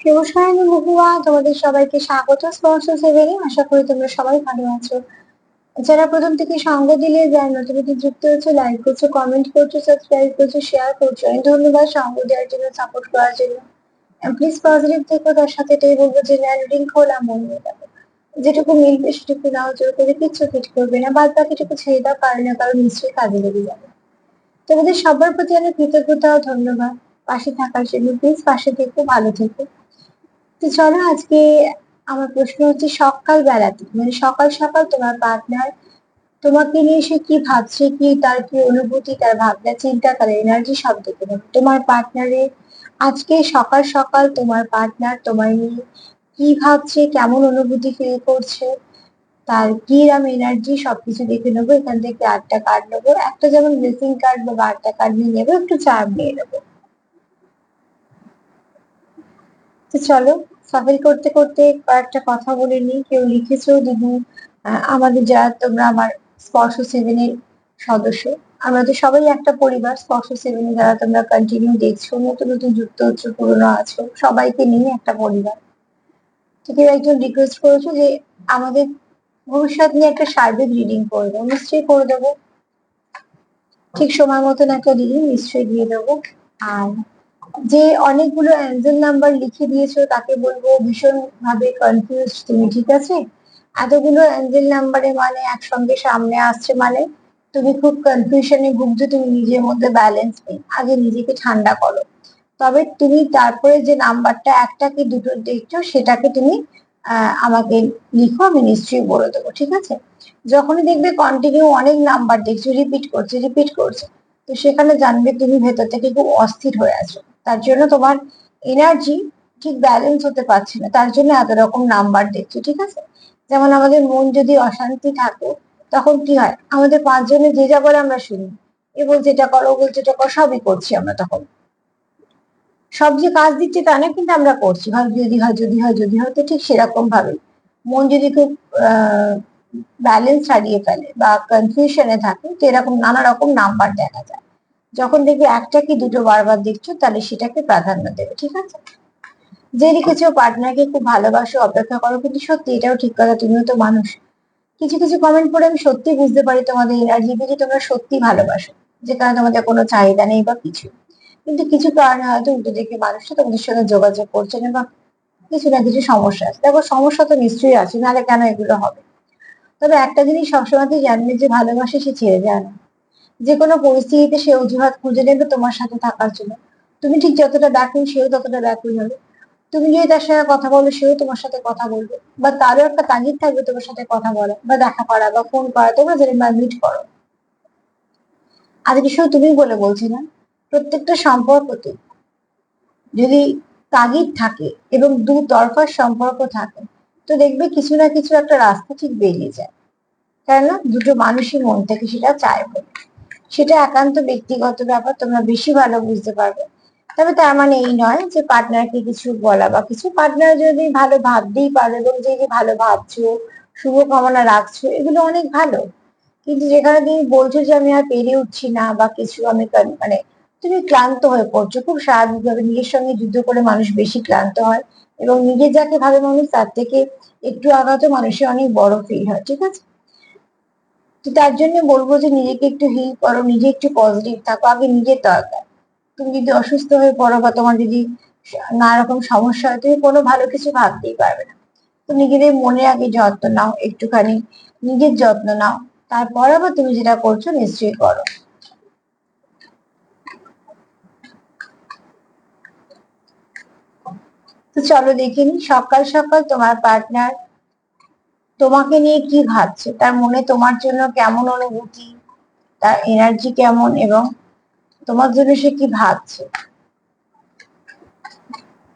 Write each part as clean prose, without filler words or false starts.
শুভ সায়ন মহুয়া, তোমাদের সবাইকে স্বাগত স্পর্শ সেভেনে। আশা করি তোমরা সবাই ভালো আছো। যারা প্রথম থেকে সঙ্গ দিলে, যারা নতুন নতুন যুক্ত হচ্ছে, লাইক করছো, কমেন্ট করছো, সাবস্ক্রাইব করছো, শেয়ার করছো, অনেক ধন্যবাদ সঙ্গ দেওয়ার জন্য, সাপোর্ট করার জন্য। প্লিজ পজিটিভ থেকো। তার সাথে এটাই বলবো যে রিডিং খোলা মন নিয়ে যাবে, যেটুকু মিলবে সেটুকু নাও, জোর করে কিচ্ছু ফিট করবে না, বাদ বাকিটুকু ছেড়ে দাও, কারো না কারো নিশ্চয়ই কাজে লেগে যাবে। তোমাদের সবার প্রতি অনেক কৃতজ্ঞতা ও ধন্যবাদ পাশে থাকার জন্য। প্লিজ পাশে থেকো, ভালো থেকো। তো চলো আজকে আমার প্রশ্ন হচ্ছে, সকাল বেলাতে মানে সকাল সকাল তোমার পার্টনার তোমাকে নিয়ে সে কি ভাবছে, কি তার কি অনুভূতি, তার ভাবনা চিন্তা, তার এনার্জি সব দেখে নেবে। তোমার পার্টনারের আজকে সকাল সকাল তোমার পার্টনার তোমায় নিয়ে কি ভাবছে, কেমন অনুভূতি ফিল করছে, তার কিরম এনার্জি, সবকিছু দেখে নেবো। এখান থেকে 8টা কার্ড নেবো, একটা যেমন ব্লেসিং কার্ড বা 8টা কার্ড নিয়ে নেবো, একটু চার্ম নিয়ে নেবো। তো চলো, সাফারি করতে করতে কয়েকটা কথা বলে নিই। কেউ লিখেছো দিদি, আমাদের যারা তোমরা আমার স্পর্শ সেভেনের সদস্য, আমরা তো সবাই একটা পরিবার। স্পর্শ সেভেনে যারা তোমরা কন্টিনিউ দেখছো, নতুন নতুন যুক্ত হচ্ছে, পুরনো আছো, সবাইকে নিয়ে একটা পরিবার। তো কেউ একজন রিকোয়েস্ট করেছো যে আমাদের ভবিষ্যৎ নিয়ে একটা সার্বিক রিডিং করবো, নিশ্চয়ই করে দেবো। ঠিক সময় মতন একটা রিডিং নিশ্চয়ই দিয়ে দেবো। আর যে অনেকগুলো অ্যাঞ্জেল নাম্বার লিখে দিয়েছো, তাকে বলবো ভীষণ ভাবে কনফিউজ তুমি, ঠিক আছে? এতগুলো অ্যাঞ্জেল নাম্বারে মানে একসঙ্গে সামনে আসছে মানে তুমি খুব কনফিউশনে ভুগছো, তুমি নিজের মধ্যে ব্যালেন্স নেই। আগে নিজেকে ঠান্ডা করো, তবে তুমি তারপরে যে নাম্বারটা একটা কি দুটো দেখছো সেটাকে তুমি আমাকে লিখো, আমি নিশ্চয়ই বলে দেবো, ঠিক আছে? যখনই দেখবে কন্টিনিউ অনেক নাম্বার দেখছো, রিপিট করছে, তো সেখানে জানবে তুমি ভেতর থেকে খুব অস্থির হয়ে আছো। তার জন্য তোমার এনার্জি ঠিক ব্যালেন্স হতে পারছে না, তার জন্য এত রকম নাম্বার দেখছো, ঠিক আছে? যেমন আমাদের মন যদি অশান্তি থাকে, তখন কি হয়, আমাদের পাঁচজনে যে যা বলে আমরা শুনি। এ বলছে এটা করো, ও বলছে এটা করো, সবই করছি আমরা তখন। সব যে কাজ দিচ্ছে তা না, কিন্তু আমরা করছি, হয় যদি হয়, যদি হয়, যদি হয়। তো ঠিক সেরকম ভাবে মন যদি খুব ব্যালেন্স হারিয়ে ফেলে বা কনফিউশনে থাকে, তো এরকম নানা রকম নাম্বার দেখা যায়। যখন দেখবে একটা কি দুটো বারবার দেখছো, তাহলে সেটাকে প্রাধান্য দেবে, ঠিক আছে? যে লিখেছো পার্টনারকে খুব ভালোবাসো, অপেক্ষা করো, কিন্তু সত্যি এটাও ঠিক কথা, তুমিও তো মানুষ। কিছু কিছু কমেন্ট পড়ে আমি সত্যি বুঝতে পারি তোমাদের এনার্জি, যে তোমরা সত্যি ভালোবাসো, যেখানে তোমাদের কোনো চাহিদা নেই বা কিছু। কিন্তু কিছু কারণে হয়তো উল্টো দিকে মানুষটা তোমাদের সঙ্গে যোগাযোগ করছে না, বা কিছু না কিছু সমস্যা আছে। দেখো, সমস্যা তো নিশ্চয়ই আছে, নাহলে কেন এগুলো হবে? তবে একটা জিনিস সবসময় জানবে, যে ভালোবাসে সে ছেড়ে যায় না। যে কোনো পরিস্থিতিতে সে অজুহাত খুঁজে নেবে তোমার সাথে থাকার জন্য। তুমি ঠিক যতটা ব্যাকুল, সেও ততটা ব্যাকুল হবে। তুমি যদি তার সঙ্গে কথা বলো, সেও তোমার সাথে কথা বলবে, বা তারও একটা তাগিদ থাকবে তোমার সাথে কথা বলা বা দেখা করা বা ফোন করা, তোমরা যেরকম মিট করো। আজকে শুধু তুমি বলে বলছি না, প্রত্যেকটা সম্পর্কতে যদি তাগিদ থাকে এবং দু তরফার সম্পর্ক থাকে, তো দেখবে কিছু না কিছু একটা রাস্তা ঠিক বেরিয়ে যায়। কেননা দুটো মানুষই মন থেকে সেটা চায় বলে। সেটা একান্ত ব্যক্তিগত ব্যাপার, তোমরা বেশি ভালো বুঝতে পারবে। তবে তার মানে এই নয় যে পার্টনারকে কিছু বলা বা কিছু, পার্টনার যদি ভালো ভাবতেই পারো এবং যে যে ভালো ভাবছো, শুভকামনা রাখছো, এগুলো অনেক ভালো। কিন্তু যেখানে তুমি বলছো যে আমি আর পেরে উঠছি না বা কিছু, আমি মানে তুমি ক্লান্ত হয়ে পড়ছো, খুব স্বাভাবিকভাবে নিজের সঙ্গে যুদ্ধ করে মানুষ বেশি ক্লান্ত হয়, এবং নিজের যাকে ভাবে মানুষ তার থেকে একটু আঘাত মানুষের অনেক বড় ফিল হয়, ঠিক আছে? তো তার জন্য বলবো যে নিজেকে একটু হিল করো, নিজে একটু পজিটিভ থাকো, আগে নিজের দরকার। তুমি যদি অসুস্থ হয়ে পড়ো বা তোমার যদি নানা রকম সমস্যা হয়, তুমি কোনো ভালো কিছু ভাবতেই পারবে না। তো নিজেদের মনে আগে যত্ন নাও, একটুখানি নিজের যত্ন নাও, তারপর আবার তুমি যেটা করছো নিশ্চয়ই করো। তো চলো দেখে নি, সকাল সকাল তোমার পার্টনার তোমাকে নিয়ে কি ভাবছে, তার মনে তোমার জন্য কেমন অনুভূতি, তার এনার্জি কেমন, এবং তোমার জন্য সে কি ভাবছে।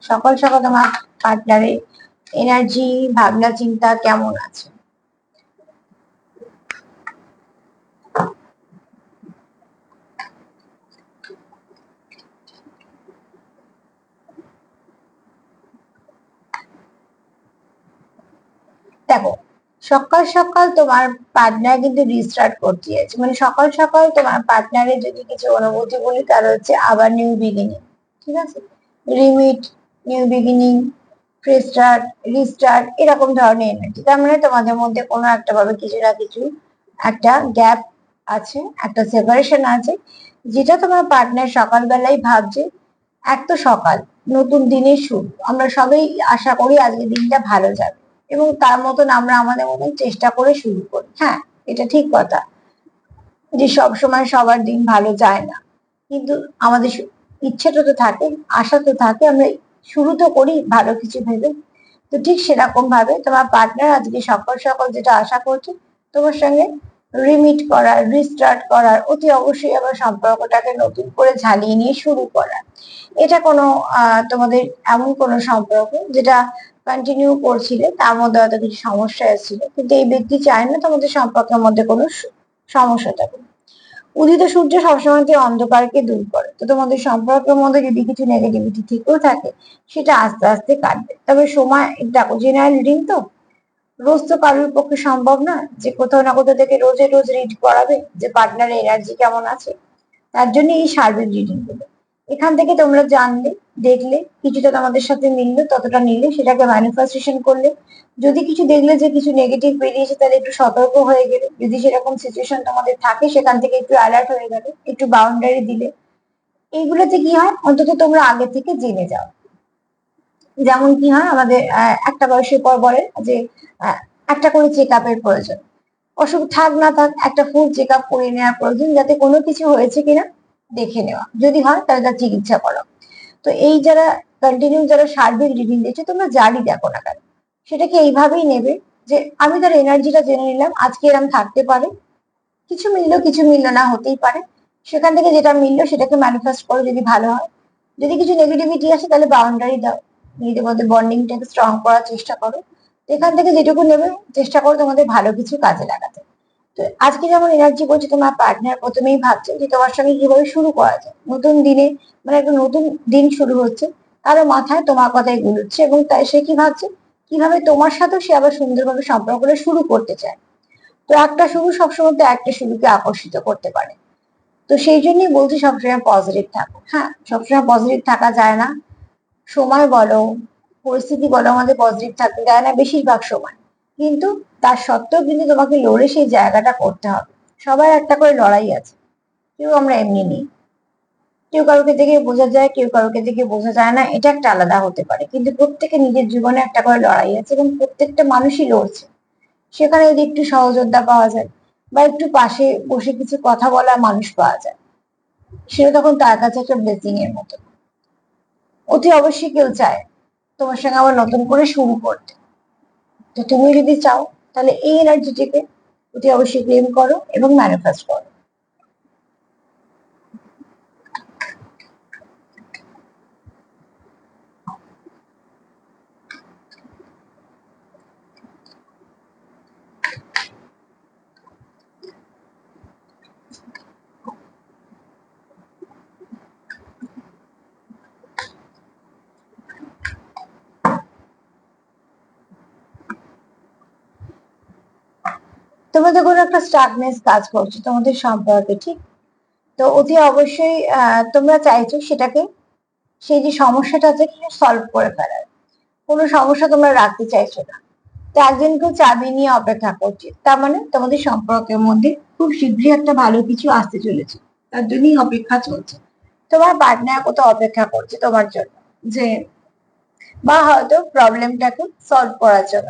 সকাল সকাল তোমার পার্টনারের এনার্জি, ভাবনা চিন্তা কেমন আছে। দেখো, সকাল সকাল তোমার পার্টনার কিন্তু রিস্টার্ট করতে যাচ্ছে, মানে সকাল সকাল তোমার পার্টনারের যদি কিছু অনুভূতি বলি, তার হচ্ছে আবার নিউ বিগিনিং, ঠিক আছে? Remit, new beginning, fresh start, restart, এরকম ধরনের এনার্জি। তার মানে তোমাদের মধ্যে কোনো একটা ভাবে কিছু না কিছু একটা গ্যাপ আছে, একটা সেপারেশন আছে, যেটা তোমার পার্টনার সকালবেলায় ভাবছে এক তো সকাল, নতুন দিনের শুরু, আমরা সবাই আশা করি আজকে দিনটা ভালো যাবে এবং তার মতন আমরা আমাদের মতন চেষ্টা করে শুরু করি। হ্যাঁ, এটা ঠিক কথা যে সব সময় সবার দিন ভালো যায় না, কিন্তু আমাদের ইচ্ছেটা তো থাকে, আশা তো থাকে, আমরা শুরু তো করি ভালো কিছু ভেবে। তো ঠিক সেরকম ভাবে তোমার পার্টনার আজকে সকাল সকাল যেটা আশা করছে তোমার সঙ্গে রিমিট করার, রিস্টার্ট করার, অতি অবশ্যই আবার সম্পর্কটাকে নতুন করে ঝালিয়ে নিয়ে শুরু করার। এটা কোনো তোমাদের এমন কোনো সম্পর্ক যেটা কন্টিনিউ করছিলে, তার মধ্যে হয়তো কিছু সমস্যা এসেছিল, কিন্তু এই ব্যক্তি চায় না তোমাদের সম্পর্কের মধ্যে কোনো সমস্যা থাকুক। উদিত সূর্য সবসময় যে অন্ধকারকে দূর করে, তো তোমাদের সম্পর্কের মধ্যে যদি কিছু নেগেটিভিটি থেকেও থাকে সেটা আস্তে আস্তে কাটবে। তবে সময়, দেখো জেনারেল রিডিং তো, রোজ তো কারোর পক্ষে সম্ভব না যে কোথাও না কোথাও থেকে রোজে রোজ রিড করাবে যে পার্টনারের এনার্জি কেমন আছে। তার জন্য এই সার্বিক রিডিং গুলো, এখান থেকে তোমরা জানলে, দেখলে, কিছুটা তোমাদের সাথে মিললে ততটা নিলে সেটাকে ম্যানিফেস্টেশন করলে। যদি কিছু দেখলে যে কিছু নেগেটিভ বেরিয়েছে তাহলে একটু সতর্ক হয়ে গেলে, যদি সেরকম সিচুয়েশন তোমাদের থাকে সেখান থেকে একটু অ্যালার্ট হয়ে গেলে, একটু বাউন্ডারি দিলে, এইগুলোতে কি হয় অন্তত তোমরা আগে থেকে জেনে যাও। যেমন কি হয় আমাদের একটা বয়সের পর বলে যে আহ, একটা করে চেক আপের প্রয়োজন, অসুখ থাক না থাক একটা ফুল চেক আপ করে নেওয়ার প্রয়োজন, যাতে কোনো কিছু হয়েছে কিনা দেখে নেওয়া, যদি হয় তাহলে তার চিকিৎসা করো। তো এই যারা কন্টিনিউ, যারা সার্বিক রিডিং দিচ্ছে, তোমরা যারই দেখো না কেন সেটাকে এইভাবেই নেবে যে আমি তার এনার্জিটা জেনে নিলাম, আজকে এরম থাকতে পারে, কিছু মিললো কিছু মিললো না, হতেই পারে। সেখান থেকে যেটা মিললো সেটাকে ম্যানিফেস্ট করো যদি ভালো হয়। যদি কিছু নেগেটিভিটি আসে তাহলে বাউন্ডারি দাও, নিজেদের মধ্যে বন্ডিংটাকে স্ট্রং করার চেষ্টা করো। এখান থেকে যেটুকু নেবে চেষ্টা করো তোমাদের ভালো কিছু কাজে লাগাতে। তো আজকে যেমন এনার্জি বলছে তোমার পার্টনার প্রথমেই ভাবছে যে তোমার সঙ্গে কিভাবে শুরু করা যায় নতুন দিনে, মানে একটা নতুন দিন শুরু হচ্ছে, কারো মাথায় তোমার কথাই গুলোচ্ছে এবং তাই সে কি ভাবছে কিভাবে তোমার সাথে সে আবার সুন্দরভাবে সম্পর্কটা শুরু করতে চায়। তো একটা শুরু সবসময় তো একটা শুরুকে আকর্ষিত করতে পারে। তো সেই জন্যই বলছি সবসময় পজিটিভ থাকো। হ্যাঁ, সবসময় পজিটিভ থাকা যায় না, সময় বলো, পরিস্থিতি বলো, আমাদের পজিটিভ থাকতে যায় না বেশিরভাগ সময়, কিন্তু তার সত্ত্বেও কিন্তু তোমাকে লড়ে সেই জায়গাটা করতে হবে। সবার একটা করে লড়াই আছে, কেউ আমরা এমনি নেই, কেউ কারোকে দেখে বোঝা যায়, কেউ কারোকে দেখে বোঝা যায় না, এটা একটা আলাদা হতে পারে, কিন্তু প্রত্যেকে নিজের জীবনে একটা করে লড়াই আছে এবং প্রত্যেকটা মানুষই লড়ছে। সেখানে যদি একটু সহযোদ্ধা পাওয়া যায় বা একটু পাশে বসে কিছু কথা বলার মানুষ পাওয়া যায়, সেটা তখন তার কাছে একটা ব্লেসিং এর মতো। অতি অবশ্যই কেউ চায় তোমার সঙ্গে আবার নতুন করে শুরু করতে। তো তুমি যদি চাও তাহলে এই এনার্জিটিকে অতি অবশ্যই ক্লেম করো এবং ম্যানিফেস্ট করো। তোমাদের কোনো একটা স্টাকনেস কাজ করছে তোমাদের সম্পর্কে, ঠিক? তো অতি অবশ্যই তোমরা চাইছো সেটাকে, সেই যে সমস্যাটা আছে সলভ করে ফেলার, কোনো সমস্যা তোমরা রাখতে চাইছো না। তো একজন কেউ চাবি নিয়ে অপেক্ষা করছে, তার মানে তোমাদের সম্পর্কের মধ্যে খুব শীঘ্রই একটা ভালো কিছু আসতে চলেছে, তার জন্যই অপেক্ষা চলছে। তোমার পার্টনার কোথাও অপেক্ষা করছে তোমার জন্য, যে বা হয়তো প্রবলেমটাকে সলভ করার জন্য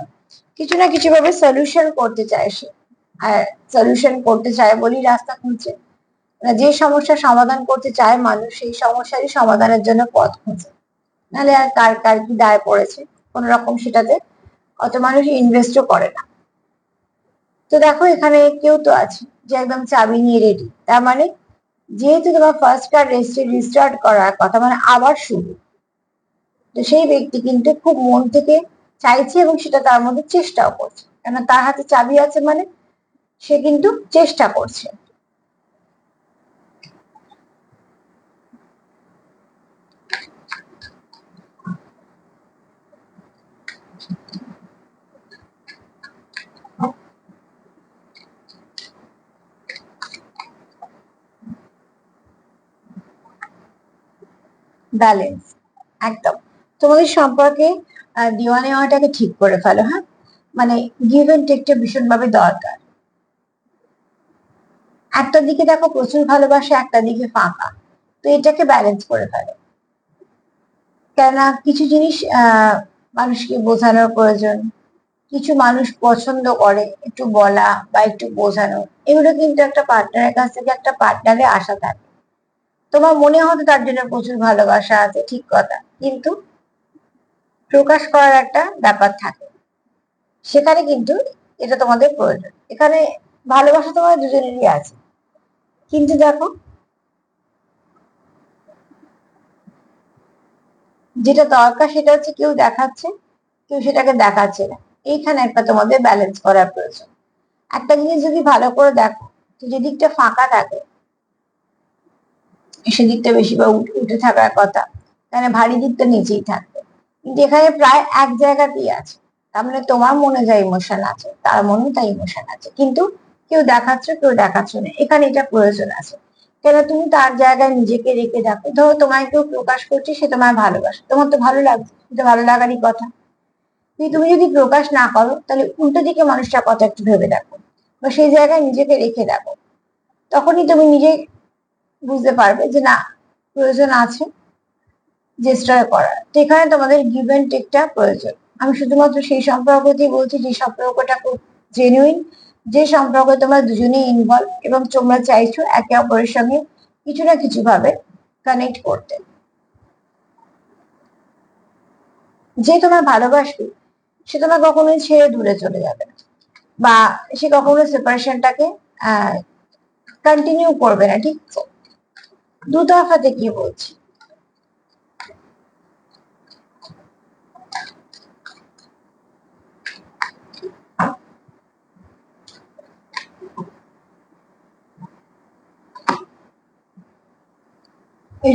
কিছু না কিছু ভাবে সলিউশন করতে চায় সে। আর সলিউশন করতে চায় বলেই রাস্তা খুঁজছে, মানে যে সমস্যার সমাধান করতে চায় মানুষ সেই সমস্যারই সমাধানের জন্য পথ খুঁজে, নাহলে আর কার কার কি দায় পড়েছে কোন রকম সেটাতে অত মানুষ ইনভেস্টও করে না। তো দেখো এখানে কেউ তো আছে যে একদম চাবি নিয়ে রেডি, তার মানে যেহেতু তোমার ফার্স্ট কার রিস্টার্ট করার কথা, মানে আবার শুরু, তো সেই ব্যক্তি কিন্তু খুব মন থেকে চাইছে এবং সেটা তার মধ্যে চেষ্টাও করছে, কেন তার হাতে চাবি আছে মানে সে কিন্তু চেষ্টা করছে। ব্যালেন্স, একদম। তোমাদের সম্পর্কে দেওয়া নেওয়াটাকে ঠিক করে ফেলো, হ্যাঁ, মানে গিভ এন্ড টেকটা ভীষণভাবে দরকার। একটা দিকে দেখো প্রচুর ভালোবাসা, একটা দিকে ফাঁকা, তো এটাকে ব্যালেন্স করে ফেলো। কেননা কিছু জিনিস মানুষকে বোঝানোর প্রয়োজন, কিছু মানুষ পছন্দ করে একটু বলা বা একটু বোঝানো, এগুলো কিন্তু একটা পার্টনারের কাছ থেকে একটা পার্টনারে আশা থাকে। তোমার মনে হতো তার জন্য প্রচুর ভালোবাসা আছে, ঠিক কথা, কিন্তু প্রকাশ করার একটা ব্যাপার থাকে, সেখানে কিন্তু এটা তোমাদের প্রয়োজন। এখানে ভালোবাসা তোমাদের দুজনেরই আছে, কিন্তু দেখো যেটা দরকার সেটা হচ্ছে কেউ দেখাচ্ছে, কেউ সেটাকে দেখাচ্ছে না। এইখানে একটা তোমাদের ব্যালেন্স করার প্রয়োজন। একটা জিনিস যদি ভালো করে দেখো, তো যে দিকটা ফাঁকা থাকে সেদিকটা বেশি বা উঠে থাকার কথা, মানে ভারী দিকটা নিচেই থাকবে। কিন্তু এখানে প্রায় এক জায়গাতেই আছে, তার মানে তোমার মনে যা ইমোশন আছে তার মনে তাই ইমোশন আছে, কিন্তু কেউ দেখাচ্ছ কেউ দেখাচ্ছ না, এখানে এটা প্রয়োজন আছে। কেন তুমি তার জায়গায় নিজেকে রেখে দেখো, ধরো তোমায় কেউ প্রকাশ করছে, সে তোমায় ভালোবাসে, তোমার তো ভালো লাগছে, এটা ভালো লাগারই কথা। কিন্তু তুমি যদি প্রকাশ না করো, তাহলে উল্টো দিকে মানুষটার কথা একটু ভেবে দেখো, বা সেই জায়গায় নিজেকে রেখে দেখো, তখনই তুমি নিজে বুঝতে পারবে যে না, প্রয়োজন আছে ডিস্ট্রয় করার। তো এখানে তোমাদের গিভ এন্ড টেকটা প্রয়োজন। আমি শুধুমাত্র সেই সম্পর্কতেই বলছি যে সম্পর্কটা খুব জেনুইন, যে সম্পর্কে তোমরা দুজনেই ইনভলভ এবং তোমরা চাইছো একে অপরের সঙ্গে কিছু না কিছু ভাবে কানেক্ট করতে। যে তোমার ভালোবাসবে সে তোমার কখনোই ছেড়ে দূরে চলে যাবে না, বা সে কখনো সেপারেশনটাকে কন্টিনিউ করবে না, ঠিক আছে? দুতরফাতে কি বলছি,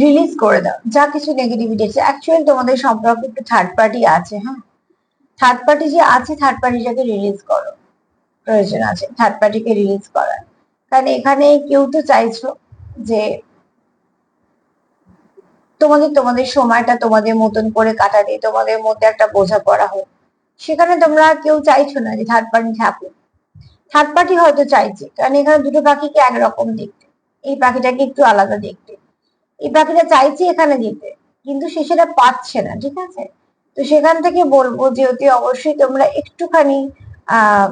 রিলিজ করে দাও যা কিছু নেগেটিভিটি আছে। অ্যাকচুয়ালি তোমাদের সম্পর্কে একটু থার্ড পার্টি আছে, হ্যাঁ, থার্ড পার্টি যে আছে, থার্ড পার্টিটাকে রিলিজ করো, প্রয়োজন আছে থার্ড পার্টিকে রিলিজ করার। কারণ এখানে কেউ তো চাইছো যে তোমাদের তোমাদের সময়টা তোমাদের মতন করে কাটাতে, তোমাদের মধ্যে একটা বোঝাপড়া হোক, সেখানে তোমরা কেউ চাইছো না যে থার্ড পার্টি থাকুক। থার্ড পার্টি হয়তো চাইছে, কারণ এখানে দুটো পাখিকে একরকম দেখতে, এই পাখিটাকে একটু আলাদা দেখতে, এই পাখিটা চাইছে এখানে যেতে, কিন্তু সে সেটা পাচ্ছে না, ঠিক আছে? তো সেখান থেকে বলবো যে অতি অবশ্যই তোমরা একটুখানি আহ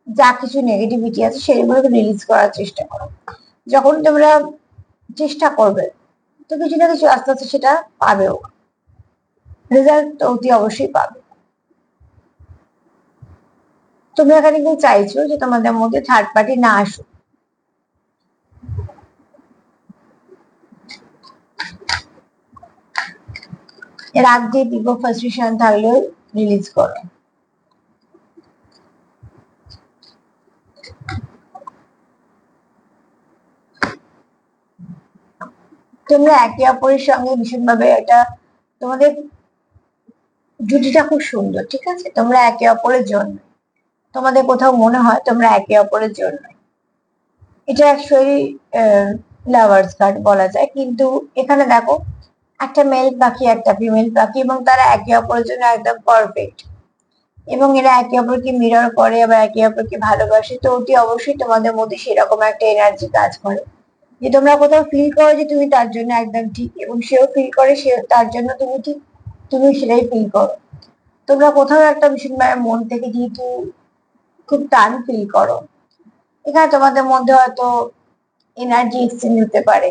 যা কিছু নেগেটিভিটি আছে সেগুলোকে রিলিজ করার চেষ্টা করো। যখন তোমরা চেষ্টা করবে, তো কিছু না কিছু আস্তে আস্তে সেটা পাবেও, রেজাল্ট অতি অবশ্যই পাবে। তোমরা এখানে কেউ চাইছো যে তোমাদের মধ্যে থার্ড পার্টি না আসুক। রাগ যে তীব্র ফ্রাস্ট্রেশন থাকলেও রিলিজ করো। তোমরা একে অপরের সঙ্গে ভীষণভাবে এটা, তোমাদের জুটিটা খুব সুন্দর, ঠিক আছে? তোমরা একে অপরের জন্য, তোমাদের কোথাও মনে হয় তোমরা একে অপরের জন্য, এটা অ্যাকচুয়ালি লাভার্স কার্ড বলা যায়। কিন্তু এখানে দেখো একটা মেল পাখি একটা ফিমেল পাখি, এবং তারা একে অপরের জন্য একদম পারফেক্ট, এবং এরা একে অপরকে মিরর করে আবার একে অপরকে ভালোবাসে। তো অতি অবশ্যই তোমাদের মধ্যে সেরকম একটা এনার্জি কাজ করে যে তোমরা কোথাও ফিল করো যে তুমি তার জন্য একদম ঠিক, এবং সেও ফিল করে সে তার জন্য তুমি ঠিক, তুমি সেটাই ফিল করো। তোমরা কোথাও একটা ভীষণভাবে মন থেকে যেহেতু খুব টান ফিল করো, এখানে তোমাদের মধ্যে হয়তো এনার্জি এক্সচেঞ্জ হতে পারে,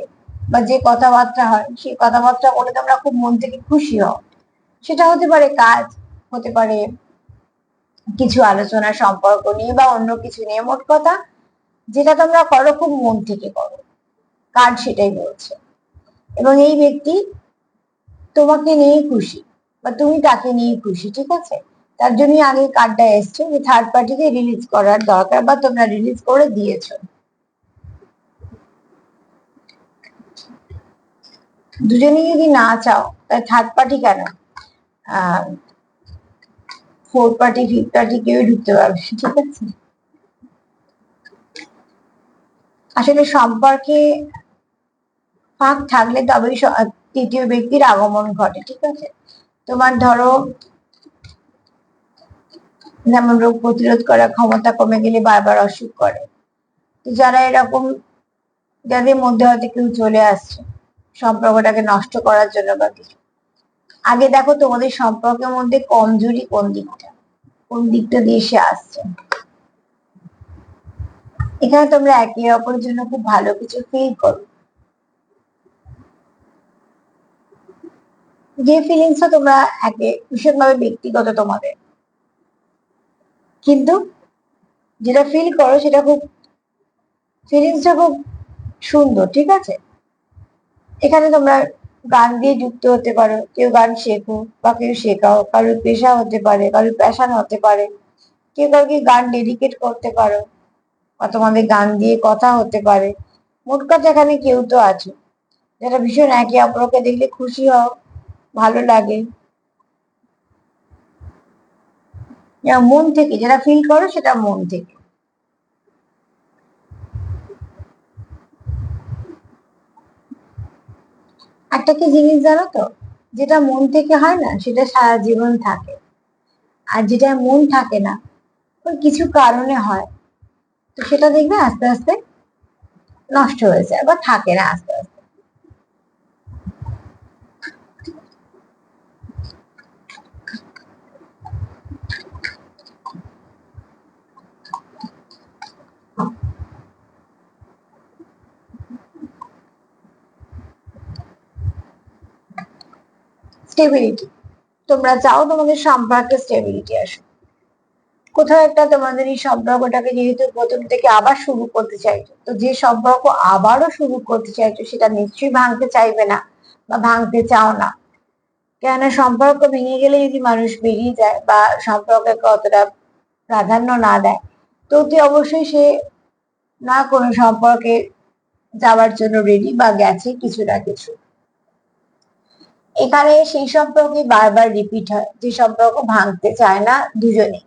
বা যে কথাবার্তা হয় সেই কথাবার্তা বলে তোমরা খুব মন থেকে খুশি হও। সেটা হতে পারে কাজ, হতে পারে কিছু আলোচনা সম্পর্ক নিয়ে বা অন্য কিছু নিয়ে, মোট কথা যেটা তোমরা করো খুব মন থেকে করো, কার্ড সেটাই বলছে। এবং এই ব্যক্তি তোমাকে নিয়ে খুশি, বা তুমি তাকে নিয়ে খুশি, ঠিক আছে? তার জন্যই আগে কার্ডটা এসছে যে থার্ড পার্টিকে রিলিজ করার দরকার, বা তোমরা রিলিজ করে দিয়েছো। দুজনে যদি না চাও, তাহলে থার্ড পার্টি কেন, আহ ফোর্থ পার্টি ফিফথ পার্টি কেউ ঢুকতে পারবে, ঠিক আছে? আসলে সম্পর্কে ফাঁক থাকলে তবেই তৃতীয় ব্যক্তির আগমন ঘটে, ঠিক আছে? তোমার ধরো যেমন রোগ প্রতিরোধ করার ক্ষমতা কমে গেলে বারবার অসুখ করে। তো যারা এরকম, যাদের মধ্যে হয়তো কেউ চলে আসছে সম্পর্কটাকে নষ্ট করার জন্য বা কিছু, আগে দেখো তোমাদের সম্পর্কের মধ্যে কমজোরি কোন দিকটা দিয়ে সে আসছে। এখানে তোমরা একে অপরের জন্য খুব ভালো কিছু ফিল করো, যে ফিলিংসটা তোমরা একে ভীষণভাবে ব্যক্তিগত তোমাদের, কিন্তু যেটা ফিল করো সেটা খুব, ফিলিংসটা খুব সুন্দর, ঠিক আছে। এখানে তোমরা গান দিয়ে যুক্ত হতে পারো, কেউ গান শেখো বা কেউ শেখাও, কারোর পেশা হতে পারে, কারোর প্যাশন হতে পারে, কেউ কাউকে গান ডেডিকেট করতে পারো, বা তোমাদের গান দিয়ে কথা হতে পারে। মোট কথা এখানে কেউ তো আছে যারা ভীষণ একে অপরকে দেখলে খুশি হও, ভালো লাগে, মন থেকে যেটা ফিল করো সেটা মন থেকে। একটা কি জিনিস জানো তো, যেটা মন থেকে হয় না সেটা সারা জীবন থাকে, আর যেটা মন থাকে না ওই কিছু কারণে হয়, তো সেটা দেখবে আস্তে আস্তে নষ্ট হয়ে যায় বা থাকে না আস্তে আস্তে। স্টেবিলিটি, তোমরা চাও তোমাদের সম্পর্কে স্টেবিলিটি আসে, কোথাও একটা তোমাদের এই সম্পর্কটাকে যেহেতু প্রথম থেকে আবার শুরু করতে চাইছো, তো যে সম্পর্ক আবারও শুরু করতে চাইছো সেটা নিশ্চয়ই ভাঙতে চাইবে না বা ভাঙতে চাও না। কেননা সম্পর্ক ভেঙে গেলে যদি মানুষ বেরিয়ে যায় বা সম্পর্ককে অতটা প্রাধান্য না দেয়, তো অতি অবশ্যই সে না কোনো সম্পর্কে যাওয়ার জন্য রেডি বা গেছে কিছু না কিছু। এখানে সেই সম্পর্কে বারবার রিপিট হয় যে সম্পর্ক ভাঙতে চায় না দুজনে।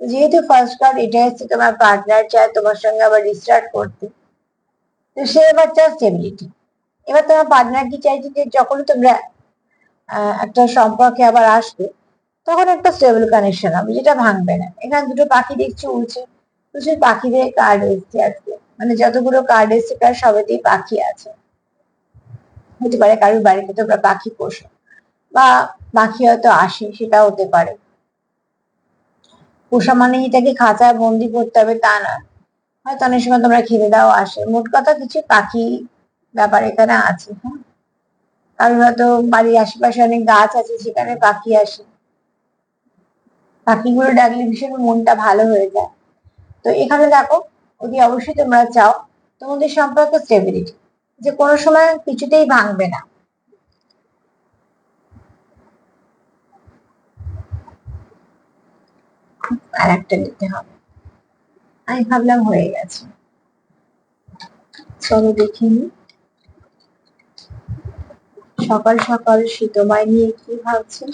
যেহেতু ফার্স্ট কার্ড এটা হচ্ছে তোমার পার্টনার চায় তোমার সঙ্গে আবার রিস্টার্ট করতে, তো সে এবার চায় স্টেবিলিটি। এবার তোমার পার্টনার কি চাইছে যে যখন তোমরা একটা সম্পর্কে আবার আসবে তখন একটা স্টেবল কানেকশন হবে যেটা ভাঙবে না। এখানে দুটো পাখি দেখছি উড়ছে, তো সেই পাখিদের কার্ড এসছে আজকে, মানে যতগুলো কার্ড এসছে তার সবেতেই পাখি আছে। হতে পারে কারোর বাড়িতে তোমরা পাখি পোষো বা পাখি হয়তো আসে, সেটা হতে পারে। পোষা মানে এটাকে খাঁচায় বন্দি করতে হবে তা না, হয়তো অনেক সময় তোমরা খেতে দাও আসে। মোট কথা কিছু পাখি ব্যাপার এখানে আছে, হ্যাঁ। কারোর হয়তো বাড়ির আশেপাশে অনেক গাছ আছে, সেখানে পাখি আসে, পাখিগুলো ডাকলে ভীষণ মনটা ভালো হয়ে যায়। তো এখানে দেখো যদি অবশ্যই তোমরা চাও তোমাদের সম্পর্ক স্টেবিলিটি, যে কোনো সময় কিছুতেই ভাঙবে না। আর একটা নিতে হবে, আমি ভাবলাম হয়ে গেছে, চলো দেখিনি। সকাল সকাল শীতমায় নিয়ে কি ভাবছে?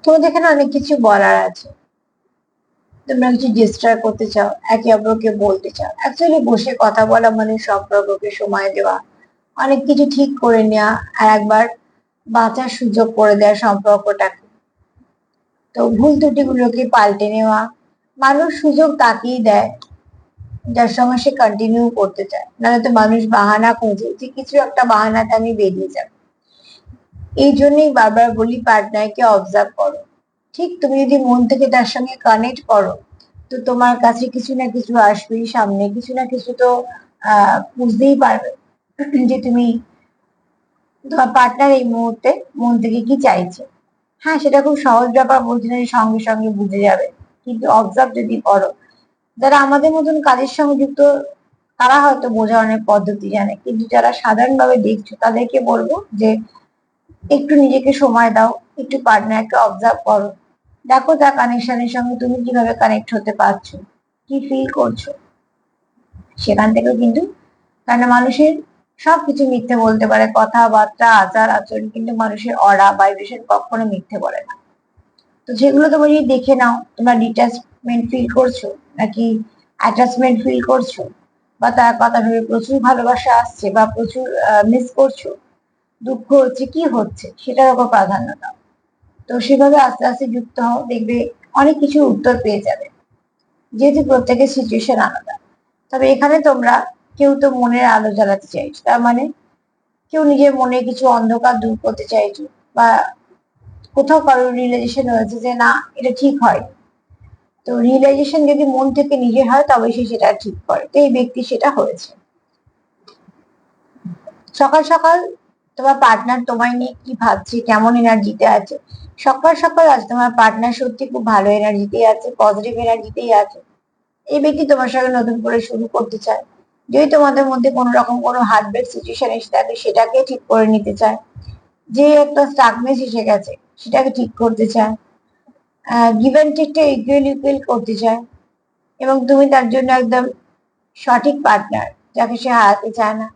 তোমাদের এখানে অনেক কিছু বলার আছে, তোমরা কিছু ডিস্টার্ব করতে চাও, একে অপরকে বলতে চাও। অ্যাকচুয়ালি বসে কথা বলা মানে সম্পর্ককে সময় দেওয়া, অনেক কিছু ঠিক করে নেওয়া, আর একবার বাঁচার সুযোগ করে দেওয়া সম্পর্কটাকে। তো ভুল ত্রুটিগুলোকে পাল্টে নেওয়া, মানুষ সুযোগ তাকেই দেয় যার সঙ্গে সে কন্টিনিউ করতে চায়, নাহলে তো মানুষ বাহানা খোঁজে যে কিছু একটা বাহানাতে আমি বেরিয়ে যাব। এই জন্যই বারবার বলি পার্টনারকে অবজার্ভ করো। ঠিক তুমি যদি মন থেকে তার সঙ্গে কানেক্ট করো, তো তোমার কাছে কিছু না কিছু আসবেই সামনে, কিছু না কিছু তো বুঝতেই পারবে যে তুমি, তোমার পার্টনার এই মুহূর্তে মন থেকে কি চাইছে। হ্যাঁ, সেটা খুব সহজ ব্যাপার বলছি না যে সঙ্গে সঙ্গে বুঝে যাবে, কিন্তু অবজার্ভ যদি করো, যারা আমাদের মতন কাজের সঙ্গে যুক্ত তারা হয়তো বোঝার অনেক পদ্ধতি জানে, কিন্তু যারা সাধারণভাবে দেখছো তাদেরকে বলবো যে একটু নিজেকে সময় দাও, একটু পার্টনারকে অবজার্ভ করো, দেখো তার কানেকশনের সঙ্গে তুমি কিভাবে কানেক্ট হতে পারছো, কি ফিল করছো, সেখান থেকেও কিন্তু কারণ মানুষের সবকিছু মিথ্যে বলতে পারে, কথাবার্তা, আচার আচরণ, কিন্তু মানুষের অরা ভাইব্রেশন কখনো মিথ্যে বলে না। তো যেগুলো তোমরা যদি দেখে নাও, তোমরা ডিটাচমেন্ট ফিল করছো নাকি অ্যাটাচমেন্ট ফিল করছো, বা তার কথা ভেবে প্রচুর ভালোবাসা আসছে বা প্রচুর মিস করছো, দুঃখ হচ্ছে, কি হচ্ছে সেটার উপর প্রাধান্য দাও। তো সেভাবে আস্তে আস্তে যুক্ত হও, দেখবে অনেক কিছু উত্তর পেয়ে যাবে, যেহেতু প্রত্যেকের সিচুয়েশন আলাদা। তবে এখানে তোমরা কেউ তো মনের আলো জ্বালাতে চাইছো, তার মানে কেউ নিজের মনে কিছু অন্ধকার দূর করতে চাইছো, বা কোথাও কারোর রিয়েলাইজেশন হয়েছে যে না, এটা ঠিক হয়। তো রিয়েলাইজেশন যদি মন থেকে নিজের হয় তবে সে সেটা ঠিক করে, তো এই ব্যক্তি সেটা হয়েছে। সকাল সকাল তোমার পার্টনার তোমায় নিয়ে কি ভাবছে, কেমন এনার্জিতে আছে। সকাল সকাল আজ তোমার পার্টনার সত্যি খুব ভালো এনার্জিতে আছে, পজিটিভ এনার্জিতেই আছে। এই ব্যক্তি তোমার সঙ্গে নতুন করে শুরু করতে চায়। যদি তোমাদের মধ্যে কোনো রকম কোনো হার্টব্রেক সিচুয়েশন এসে থাকে, সেটাকে ঠিক করে নিতে চায়। যে একটা স্টাকনেস এসে গেছে, সেটাকে ঠিক করতে চায়। গিভ অ্যান্ড টেকটা ইকুয়াল ইকুয়াল করতে চায়, এবং তুমি তার জন্য একদম সঠিক পার্টনার, যাকে সে হারাতে চায় না।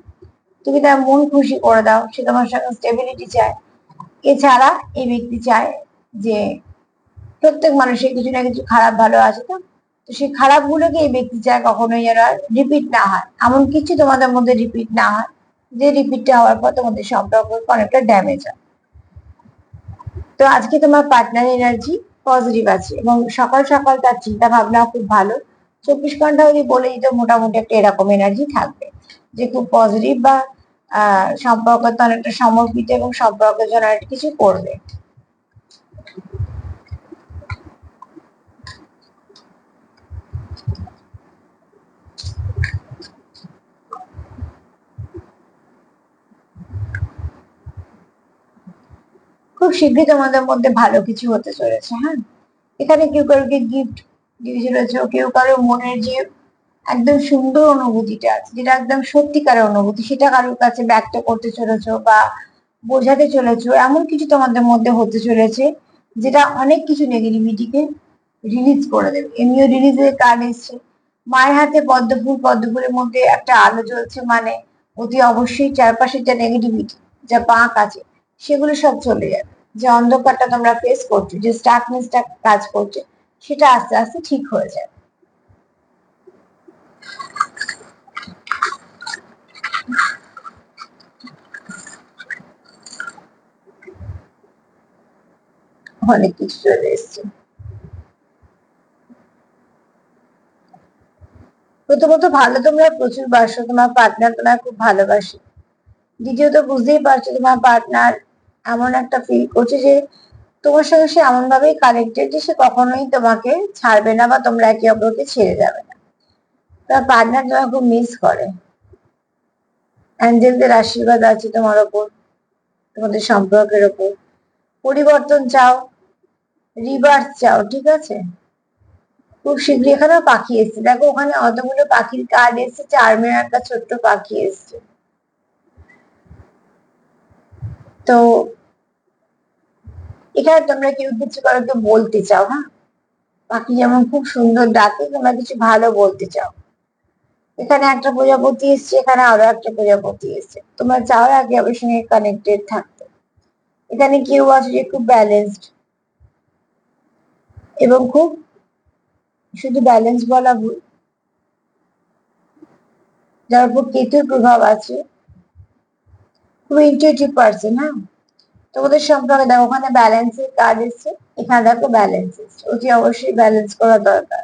তুমি তার মন খুশি করে দাও, সে তোমার সঙ্গে স্টেবিলিটি চায়। এছাড়া এই ব্যক্তি চায় যে প্রত্যেক মানুষের কিছু না কিছু খারাপ ভালো আছে, তো তো সেই খারাপ গুলোকে এই ব্যক্তি চায় কখনোই যেন রিপিট না হয়, এমন কিছু তোমাদের মধ্যে রিপিট না হয় যে রিপিটটা হওয়ার পর তোমাদের সম্পর্ক অনেকটা ড্যামেজ হয়। তো আজকে তোমার পার্টনার এনার্জি পজিটিভ আছে, এবং সকাল সকাল তার চিন্তা ভাবনা খুব ভালো। 24 ঘন্টা যদি বলে দিত, মোটামুটি একটা এরকম এনার্জি থাকবে, যে খুব পজিটিভ, বা সম্পর্কতে অনেকটা সমর্পিত, এবং সম্পর্কের জন্য অনেক কিছু করবে। খুব শীঘ্রই তোমাদের মধ্যে ভালো কিছু হতে চলেছে। হ্যাঁ, এখানে কেউ কারোকে গিফট দিয়ে চলেছো, কেউ কারো মনের যে একদম সুন্দর অনুভূতিটা আছে, যেটা একদম সত্যিকারের অনুভূতি, সেটা কারোর কাছে ব্যক্ত করতে চলেছো বা বোঝাতে চলেছো। এমন কিছু তোমাদের মধ্যে হতে চলেছে যেটা অনেক কিছু নেগেটিভিটিকে রিলিজ করে দেবে। এমনিও রিলিজের কার্ড এসছে, মায়ের হাতে পদ্মফুল, পদ্মফুলের মধ্যে একটা আলো জ্বলছে, মানে অতি অবশ্যই চারপাশের যা নেগেটিভিটি, যা পাক আছে, সেগুলো সব চলে যাবে। যে অন্ধকারটা তোমরা ফেস করছো, যে স্টাকনেসটা কাজ করছে, সেটা আস্তে আস্তে ঠিক হয়ে যাবে। অনেক কিছু চলে এসছে। প্রথমত ভালো, তোমরা প্রচুর বাসো, তোমার পার্টনার তোমার খুব ভালোবাসে। দ্বিতীয়ত বুঝতেই পারছো তোমার পার্টনার এমন একটা ফিল করছে যে তোমার সঙ্গে সে এমন ভাবেই কানেক্টেড যে সে কখনোই তোমাকে ছাড়বে না, বা তোমরা একে অপরকে ছেড়ে যাবে না। তোমার পার্টনার তোমার খুব মিস করে। অ্যাঞ্জেলদের আশীর্বাদ আছে তোমার ওপর, তোমাদের সম্পর্কের ওপর। পরিবর্তন চাও, রিভার্স চাও, ঠিক আছে। খুব শীঘ্রই এখানেও পাখি এসছে, দেখো ওখানে অতগুলো পাখির কার্ড এসছে, চার্মের একটা ছোট্ট পাখি এসছে। তো এখানে তোমরা কেউ কিছু কারোকে বলতে চাও। হ্যাঁ, পাখি যেমন খুব সুন্দর ডাকে, তোমরা কিছু ভালো বলতে চাও। এখানে একটা প্রজাপতি এসছে, এখানে আরো একটা প্রজাপতি এসছে, তোমরা চাও একে অপরের সঙ্গে কানেক্টেড থাকতে। এখানে কেউ আছে যে খুব ব্যালেন্সড, এবং খুব, শুধু ব্যালেন্স বলা ভুল, যার উপর কেতুর প্রভাব আছে, খুব ইনটিউটিভ পার্সন। হ্যাঁ, তোমাদের সম্পর্কে দেখো ওখানে ব্যালেন্সের কার্ড এসছে, এখানে দেখো ব্যালেন্স এসছে, অতি অবশ্যই ব্যালেন্স করা দরকার।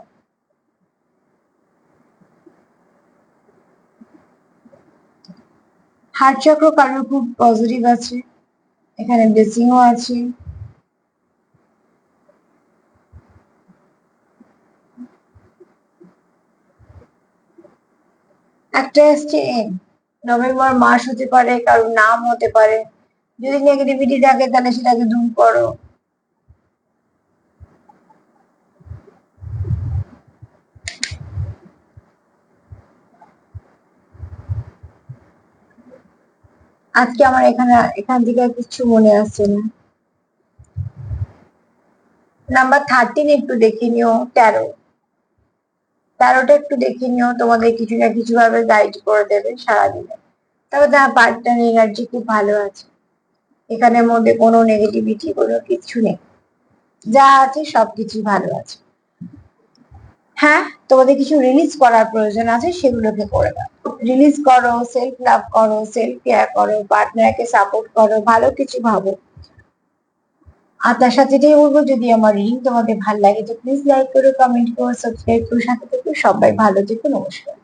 হার্ট চক্র কারোর খুব পজিটিভ আছে, এখানে ব্লেসিংও আছে। একটা এসছে এন, নভেম্বর মাস হতে পারে, কারোর নাম হতে পারে। যদি নেগেটিভিটি থাকে তাহলে সেটাকে দূর করো। আজকে আমার এখান থেকে কিছু মনে আসছে না। নাম্বার 13 একটু দেখে নিও, 13। ট্যারোটা একটু দেখে নিও, তোমাদের কিছু না কিছু ভাবে গাইড করে দেবে সারাদিনে। তবে তোমার পার্টনার এনার্জি খুব ভালো আছে, এখানের মধ্যে কোনো নেগেটিভিটি কোনো কিছু নেই, যা আছে সবকিছু ভালো আছে। হ্যাঁ, তোমাদের কিছু রিলিজ করার প্রয়োজন আছে, সেগুলোকে করে দাও। রিলিজ করো, সেলফ লাভ করো, সেলফ কেয়ার করো, পার্টনারকে সাপোর্ট করো, ভালো কিছু ভাবো। আর তার সাথে এটাই বলবো, যদি আমার রিডিং তোমাদের ভালো লাগে তো প্লিজ লাইক করো, কমেন্ট করো, সাবস্ক্রাইব করো, সাথে থেকো। সবাই ভালো থেকো, নমস্কার।